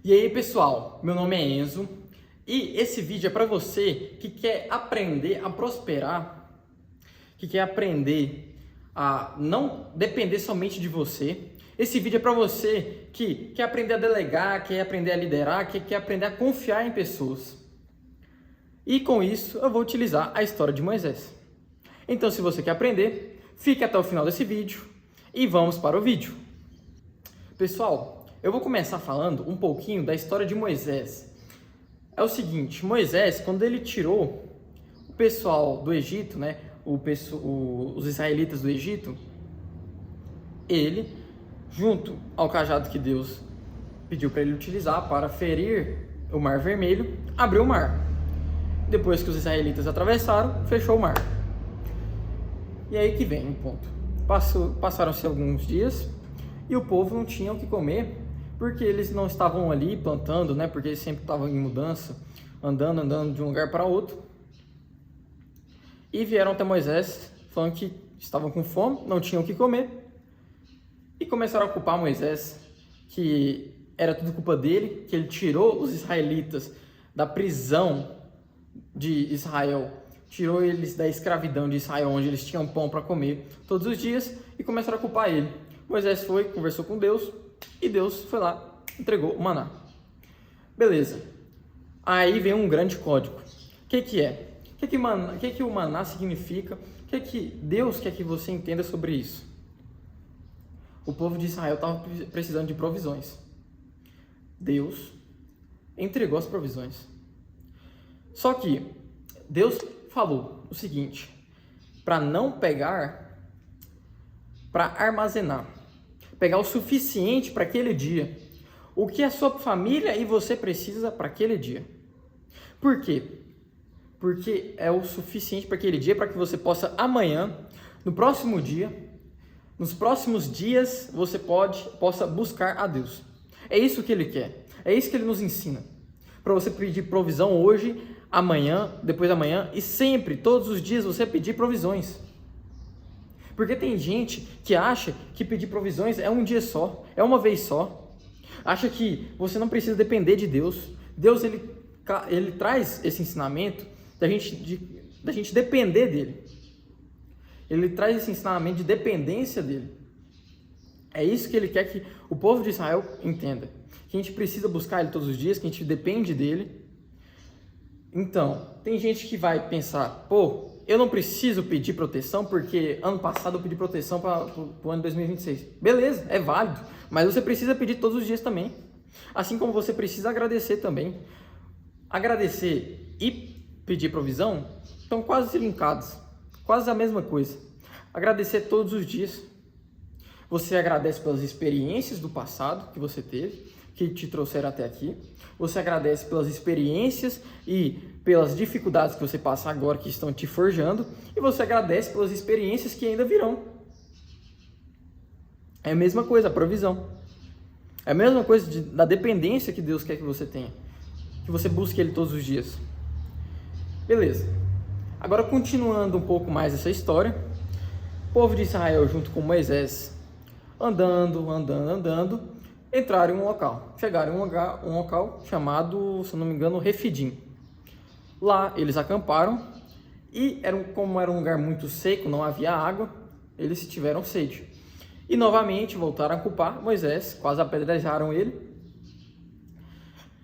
E aí, pessoal, meu nome é Enzo e esse vídeo é para você que quer aprender a prosperar, que quer aprender a não depender somente de você. Esse vídeo é para você que quer aprender a delegar, quer aprender a liderar, que quer aprender a confiar em pessoas. E com isso, eu vou utilizar a história de Moisés. Então, se você quer aprender, fique até o final desse vídeo e vamos para o vídeo. Pessoal, eu vou começar falando um pouquinho da história de Moisés. É o seguinte, Moisés, quando ele tirou o pessoal do Egito, né, os israelitas do Egito, ele, junto ao cajado que Deus pediu para ele utilizar para ferir o Mar Vermelho, abriu o mar. Depois que os israelitas atravessaram, fechou o mar. E aí que vem o ponto. Passaram-se alguns dias e o povo não tinha o que comer, porque eles não estavam ali plantando, né? Porque eles sempre estavam em mudança, andando de um lugar para outro. E vieram até Moisés, falando que estavam com fome, não tinham o que comer. E começaram a culpar Moisés, que era tudo culpa dele, que ele tirou os israelitas da prisão de Israel, tirou eles da escravidão de Israel, onde eles tinham pão para comer todos os dias, e começaram a culpar ele. Moisés foi, conversou com Deus, e Deus foi lá, entregou o maná. Beleza. Aí vem um grande código. O que é? O que o maná significa? O que Deus quer que você entenda sobre isso? O povo de Israel estava precisando de provisões. Deus entregou as provisões. Só que Deus falou o seguinte, para não pegar, para armazenar, pegar o suficiente para aquele dia, o que a sua família e você precisa para aquele dia. Por quê? Porque é o suficiente para aquele dia, para que você possa amanhã, no próximo dia, nos próximos dias, você possa buscar a Deus. É isso que Ele quer, é isso que Ele nos ensina. Para você pedir provisão hoje, amanhã, depois da manhã e sempre, todos os dias, você pedir provisões. Porque tem gente que acha que pedir provisões é um dia só, é uma vez só. Acha que você não precisa depender de Deus. Deus, ele traz esse ensinamento da gente depender dele. Ele traz esse ensinamento de dependência dele. É isso que ele quer que o povo de Israel entenda. Que a gente precisa buscar ele todos os dias, que a gente depende dele. Então, tem gente que vai pensar, pô, eu não preciso pedir proteção porque ano passado eu pedi proteção para o ano 2026. Beleza, é válido, mas você precisa pedir todos os dias também. Assim como você precisa agradecer também. Agradecer e pedir provisão estão quase linkados, quase a mesma coisa. Agradecer todos os dias. Você agradece pelas experiências do passado que você teve, que te trouxeram até aqui. Você agradece pelas experiências e pelas dificuldades que você passa agora, que estão te forjando. E você agradece pelas experiências que ainda virão. É a mesma coisa, a provisão. É a mesma coisa da dependência que Deus quer que você tenha. Que você busque Ele todos os dias. Beleza. Agora, continuando um pouco mais essa história. O povo de Israel, junto com Moisés, andando, entraram em um local. Chegaram em um local chamado, se não me engano, Refidim. Lá eles acamparam e, como era um lugar muito seco, não havia água, eles tiveram sede. E novamente voltaram a culpar Moisés, quase apedrejaram ele.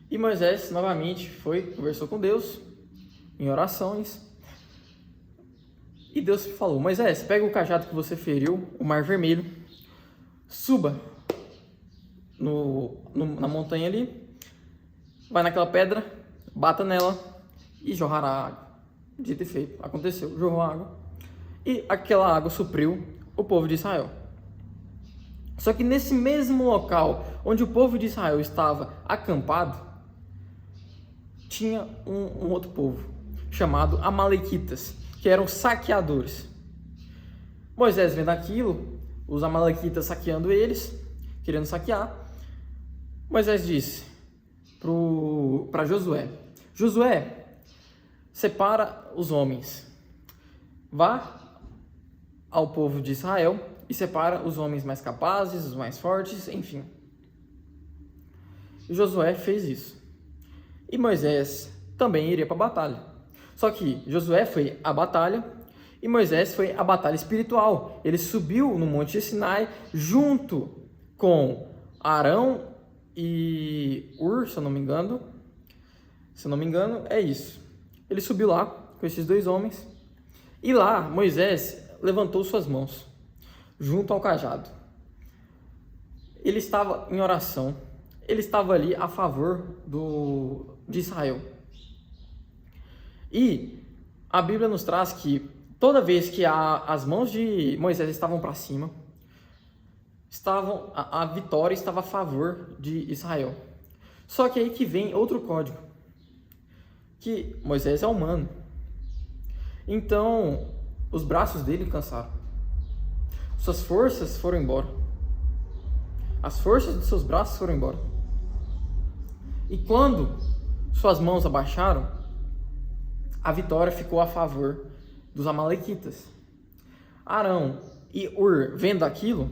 E Moisés novamente conversou com Deus em orações. E Deus falou, Moisés, pega o cajado que você feriu, o Mar Vermelho, suba na montanha ali, vai naquela pedra, bata nela e jorrará água. Dito e feito, aconteceu, jorrou água e aquela água supriu o povo de Israel. Só que nesse mesmo local onde o povo de Israel estava acampado, tinha um outro povo chamado Amalequitas, que eram saqueadores. Moisés vendo aquilo, os amalequitas saqueando eles, querendo saquear, Moisés disse para Josué, Josué, separa os homens, vá ao povo de Israel e separa os homens mais capazes, os mais fortes, enfim. Josué fez isso. E Moisés também iria para a batalha. Só que Josué foi à batalha e Moisés foi à batalha espiritual. Ele subiu no Monte Sinai junto com Arão e Hur, se eu não me engano. Se eu não me engano, é isso. Ele subiu lá com esses dois homens. E lá Moisés levantou suas mãos junto ao cajado. Ele estava em oração. Ele estava ali a favor de Israel. E a Bíblia nos traz que toda vez que as mãos de Moisés estavam para cima, a vitória estava a favor de Israel. Só que aí que vem outro código, que Moisés é humano. Então, os braços dele cansaram. Suas forças foram embora. As forças de seus braços foram embora. E quando suas mãos abaixaram, a vitória ficou a favor dos amalequitas. Arão e Hur, vendo aquilo,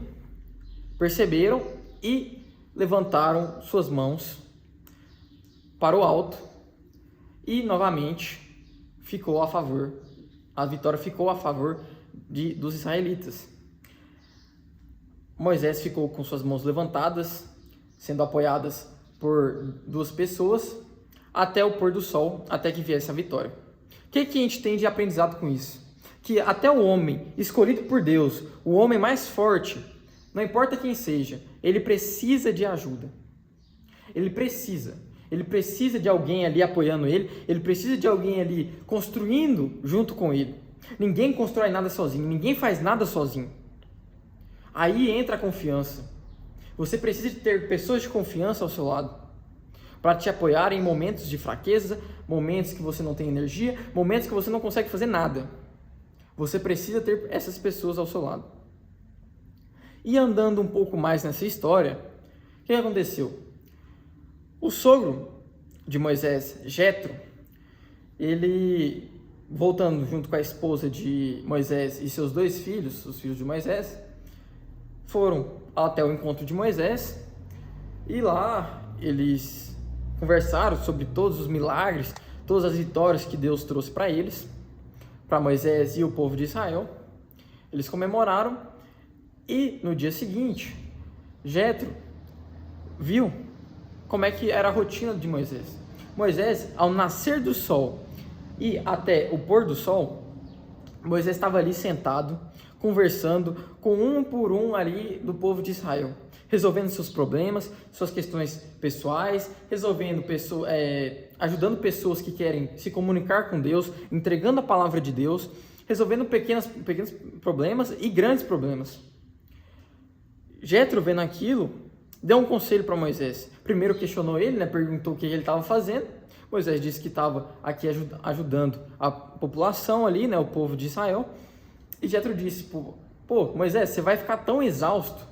perceberam e levantaram suas mãos para o alto e novamente ficou a favor. A vitória ficou a favor dos israelitas. Moisés ficou com suas mãos levantadas, sendo apoiadas por duas pessoas, até o pôr do sol, até que viesse a vitória. O que a gente tem de aprendizado com isso? Que até o homem escolhido por Deus, o homem mais forte, não importa quem seja, ele precisa de ajuda. Ele precisa de alguém ali apoiando ele precisa de alguém ali construindo junto com ele. Ninguém constrói nada sozinho, ninguém faz nada sozinho. Aí entra a confiança. Você precisa de ter pessoas de confiança ao seu lado para te apoiar em momentos de fraqueza, momentos que você não tem energia, momentos que você não consegue fazer nada. Você precisa ter essas pessoas ao seu lado. E andando um pouco mais nessa história, o que aconteceu? O sogro de Moisés, Jetro, ele, voltando junto com a esposa de Moisés e seus dois filhos, os filhos de Moisés, foram até o encontro de Moisés e lá eles conversaram sobre todos os milagres, todas as vitórias que Deus trouxe para eles, para Moisés e o povo de Israel. Eles comemoraram e no dia seguinte, Jetro viu como é que era a rotina de Moisés. Moisés, ao nascer do sol e até o pôr do sol, Moisés estava ali sentado, conversando com um por um ali do povo de Israel, resolvendo seus problemas, suas questões pessoais, ajudando pessoas que querem se comunicar com Deus, entregando a palavra de Deus, resolvendo pequenos problemas e grandes problemas. Jetro, vendo aquilo, deu um conselho para Moisés. Primeiro questionou ele, perguntou o que ele estava fazendo. Moisés disse que estava aqui ajudando a população ali, o povo de Israel. E Jetro disse, Moisés, você vai ficar tão exausto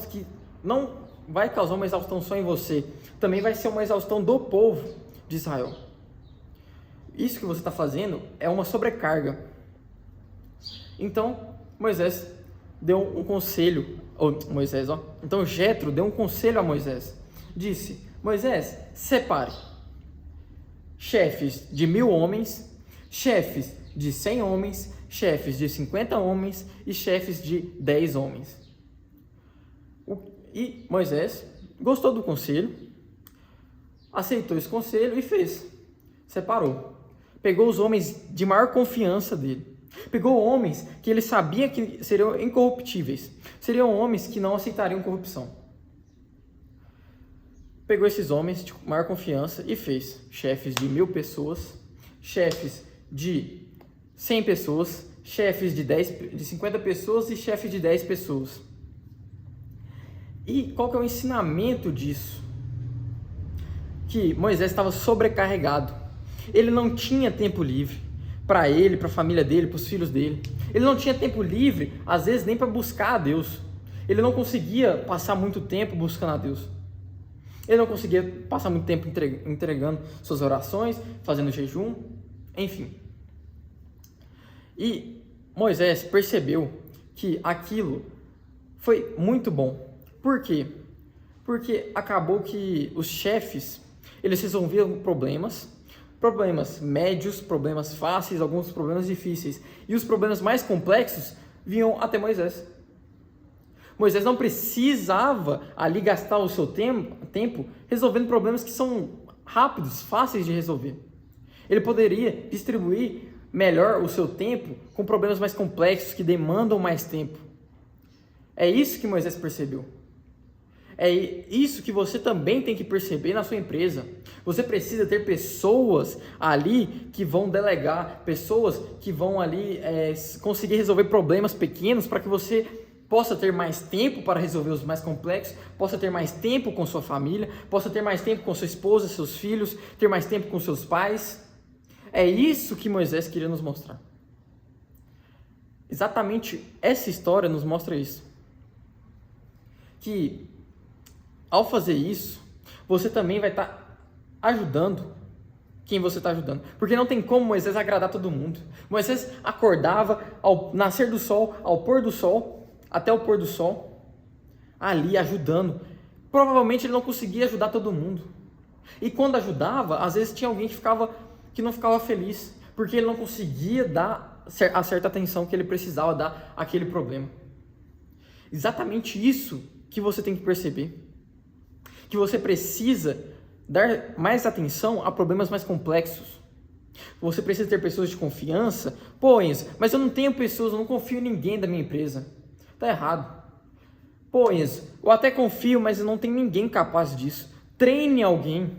que não vai causar uma exaustão só em você, também vai ser uma exaustão do povo de Israel. Isso que você está fazendo é uma sobrecarga. Então, Moisés deu um conselho, então Jetro deu um conselho a Moisés. Disse, Moisés, separe chefes de 1000 homens, chefes de 100 homens, chefes de 50 homens e chefes de 10 homens. E Moisés gostou do conselho, aceitou esse conselho e fez. Separou. Pegou os homens de maior confiança dele. Pegou homens que ele sabia que seriam incorruptíveis. Seriam homens que não aceitariam corrupção. Pegou esses homens de maior confiança e fez chefes de 1000 pessoas, chefes de 100 pessoas, chefes de 50 pessoas e chefes de 10 pessoas. E qual que é o ensinamento disso? Que Moisés estava sobrecarregado. Ele não tinha tempo livre para ele, para a família dele, para os filhos dele. Ele não tinha tempo livre, às vezes, nem para buscar a Deus. Ele não conseguia passar muito tempo buscando a Deus. Ele não conseguia passar muito tempo entregando suas orações, fazendo jejum, enfim. E Moisés percebeu que aquilo foi muito bom. Por quê? Porque acabou que os chefes, eles resolviam problemas médios, problemas fáceis, alguns problemas difíceis. E os problemas mais complexos vinham até Moisés. Moisés não precisava ali gastar o seu tempo resolvendo problemas que são rápidos, fáceis de resolver. Ele poderia distribuir melhor o seu tempo com problemas mais complexos que demandam mais tempo. É isso que Moisés percebeu. É isso que você também tem que perceber na sua empresa. Você precisa ter pessoas ali que vão delegar, pessoas que vão ali conseguir resolver problemas pequenos para que você possa ter mais tempo para resolver os mais complexos, possa ter mais tempo com sua família, possa ter mais tempo com sua esposa, seus filhos, ter mais tempo com seus pais. É isso que Moisés queria nos mostrar. Exatamente essa história nos mostra isso. Que ao fazer isso, você também vai estar ajudando quem você está ajudando. Porque não tem como Moisés agradar todo mundo. Moisés acordava ao nascer do sol, ao pôr do sol, até o pôr do sol, ali ajudando. Provavelmente ele não conseguia ajudar todo mundo. E quando ajudava, às vezes tinha alguém que não ficava feliz, porque ele não conseguia dar a certa atenção que ele precisava dar àquele problema. Exatamente isso que você tem que perceber. Que você precisa dar mais atenção a problemas mais complexos. Você precisa ter pessoas de confiança. Pô, Enzo, mas eu não tenho pessoas, eu não confio em ninguém da minha empresa. Tá errado. Pô, Enzo, eu até confio, mas eu não tenho ninguém capaz disso. Treine alguém.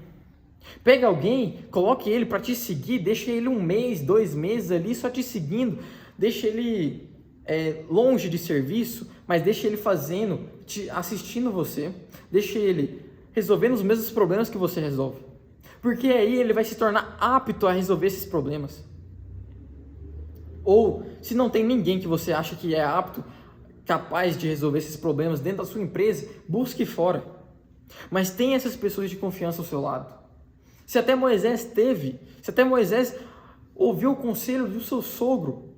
Pega alguém, coloque ele para te seguir, deixa ele 1 mês, 2 meses ali só te seguindo. Deixa ele longe de serviço, mas deixa ele assistindo você. Deixa ele resolvendo os mesmos problemas que você resolve. Porque aí ele vai se tornar apto a resolver esses problemas. Ou, se não tem ninguém que você acha que é apto, capaz de resolver esses problemas dentro da sua empresa, busque fora. Mas tenha essas pessoas de confiança ao seu lado. Se até Moisés ouviu o conselho do seu sogro,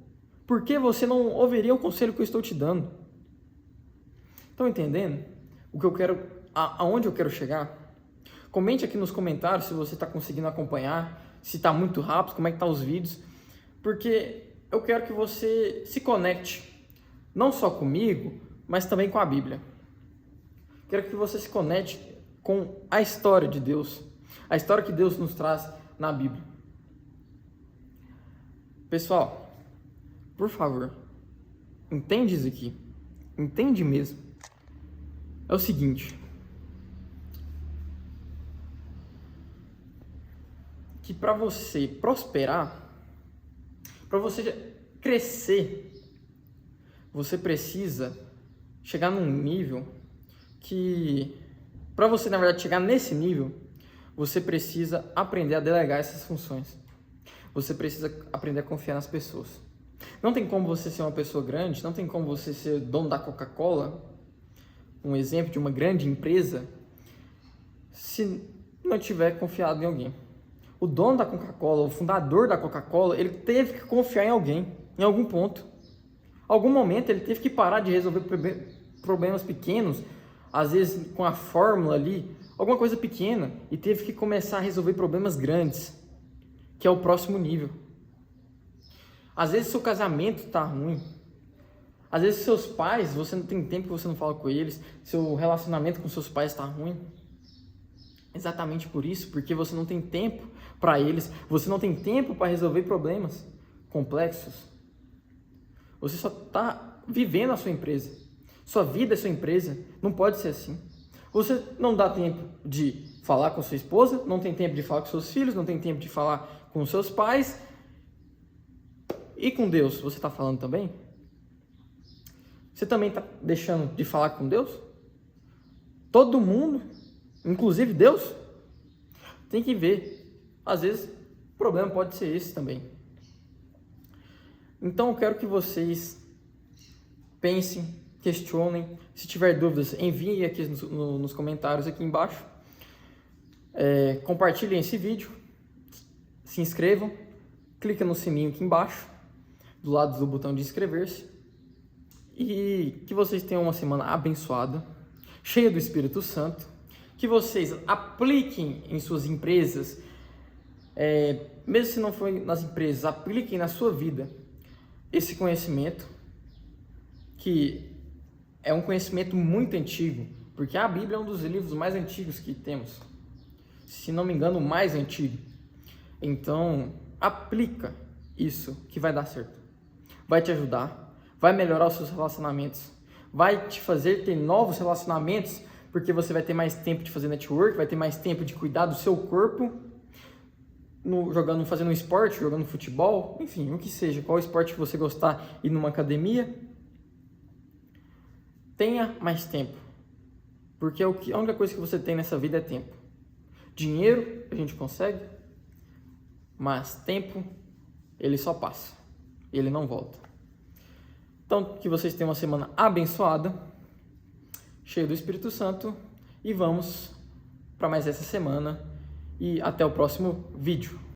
por que você não ouviria o conselho que eu estou te dando? Estão entendendo o que eu quero, aonde eu quero chegar? Comente aqui nos comentários se você está conseguindo acompanhar, se está muito rápido, como é que estão os vídeos, porque eu quero que você se conecte, não só comigo, mas também com a Bíblia. Quero que você se conecte com a história de Deus, a história que Deus nos traz na Bíblia. Pessoal, por favor, entende isso aqui, entende mesmo. É o seguinte, que para você prosperar, para você crescer, você precisa chegar num nível que, para você, na verdade, chegar nesse nível, você precisa aprender a delegar essas funções. Você precisa aprender a confiar nas pessoas. Não tem como você ser uma pessoa grande, não tem como você ser dono da Coca-Cola, um exemplo de uma grande empresa, se não tiver confiado em alguém. O dono da Coca-Cola, o fundador da Coca-Cola, ele teve que confiar em alguém, em algum ponto. Em algum momento ele teve que parar de resolver problemas pequenos, às vezes com a fórmula ali, alguma coisa pequena, e teve que começar a resolver problemas grandes, que é o próximo nível. Às vezes seu casamento está ruim, às vezes seus pais, você não tem tempo que você não fala com eles, seu relacionamento com seus pais está ruim. Exatamente por isso, porque você não tem tempo para eles, você não tem tempo para resolver problemas complexos. Você só está vivendo a sua empresa. Sua vida é sua empresa, não pode ser assim. Você não dá tempo de falar com sua esposa, não tem tempo de falar com seus filhos, não tem tempo de falar com seus pais. E com Deus, você está falando também? Você também está deixando de falar com Deus? Todo mundo, inclusive Deus, tem que ver. Às vezes, o problema pode ser esse também. Então, eu quero que vocês pensem, questionem. Se tiver dúvidas, enviem aqui nos comentários aqui embaixo. Compartilhem esse vídeo. Se inscrevam. Clica no sininho aqui embaixo, do lado do botão de inscrever-se. E que vocês tenham uma semana abençoada, cheia do Espírito Santo. que vocês apliquem em suas empresas, mesmo se não for nas empresas, apliquem na sua vida esse conhecimento, que é um conhecimento muito antigo, porque a Bíblia é um dos livros mais antigos que temos, se não me engano, o mais antigo. Então, aplica isso que vai dar certo. Vai te ajudar, vai melhorar os seus relacionamentos, vai te fazer ter novos relacionamentos, porque você vai ter mais tempo de fazer network, vai ter mais tempo de cuidar do seu corpo, fazendo um esporte, jogando futebol, enfim, o que seja, qual esporte que você gostar, ir numa academia. Tenha mais tempo, porque a única coisa que você tem nessa vida é tempo. Dinheiro a gente consegue, mas tempo ele só passa, ele não volta. Então, que vocês tenham uma semana abençoada, cheia do Espírito Santo, e vamos para mais essa semana e até o próximo vídeo.